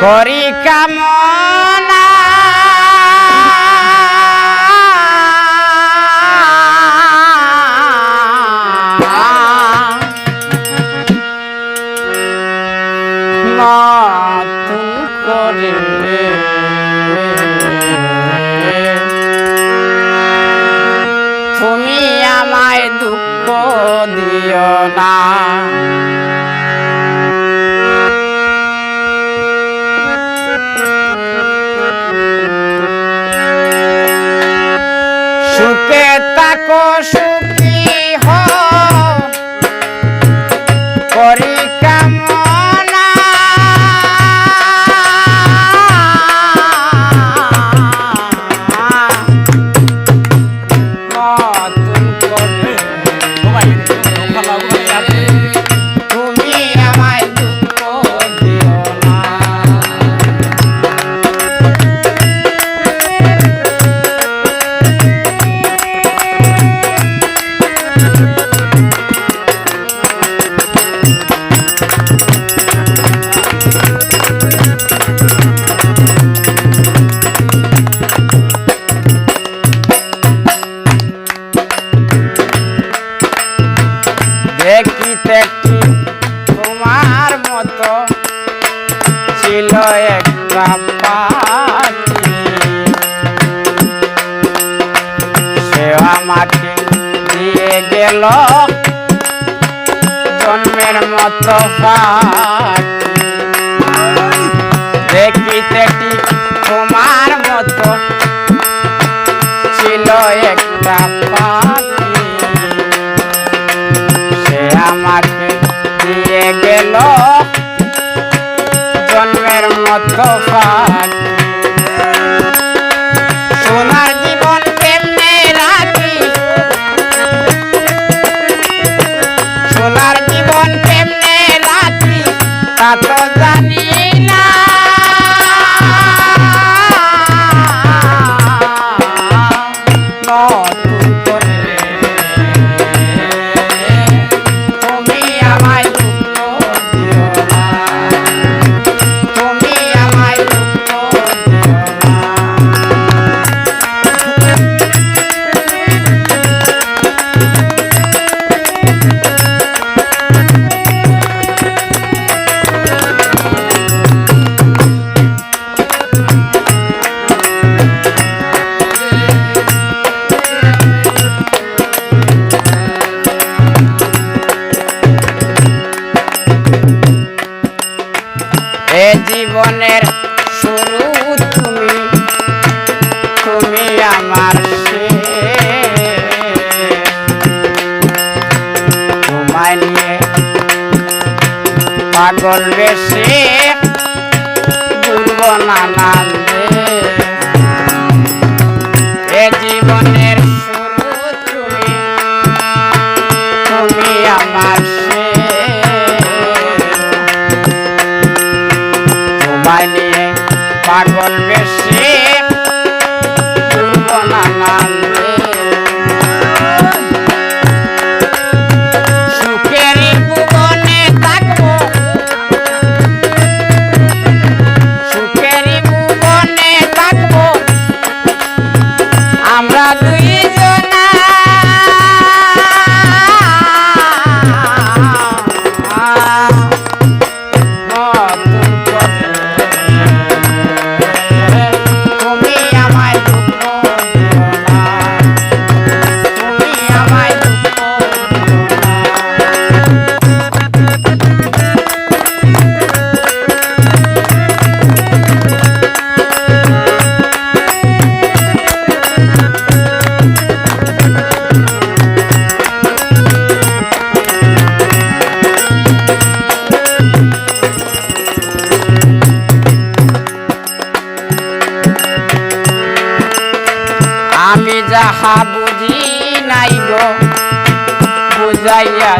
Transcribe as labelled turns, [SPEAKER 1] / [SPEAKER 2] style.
[SPEAKER 1] করি কামনা নতুন করে তুমি আমায় দুঃখ দিও না। সুখে থাকো সুখী হও করি কামনা নতুন করে তুমি আমায় দুঃখ দিও না। দেখিতে তোমার মতো ছিল একটা পাখি, সে আমাকে দিয়ে গেল জন্মের মতো পাখি। দেখিতে তোমার মতো ছিল একটা পাখি, আমাকে দিয়ে গেল জন্মের মতো পাখি। সোনার জীবন কেমনে রাখি, সোনার জীবন কেমনে রাখি তা তো জানি না। নতুন করে এ জীবনের শুরু তুমি, তুমি আমার তোমায় নিয়ে পাগল বেশে ঘুরব নানান্দে। এ জীবনের শুরু তুমি, তুমি আমার নিয়ে পাগল বেশি ঘুরব নানান্দে। সুখের ভুবনে থাকবো, সুখের ভুবনে থাকবো আমরা দুইজনা। আমি যাহা বুঝি নাই গো বুঝাইয়া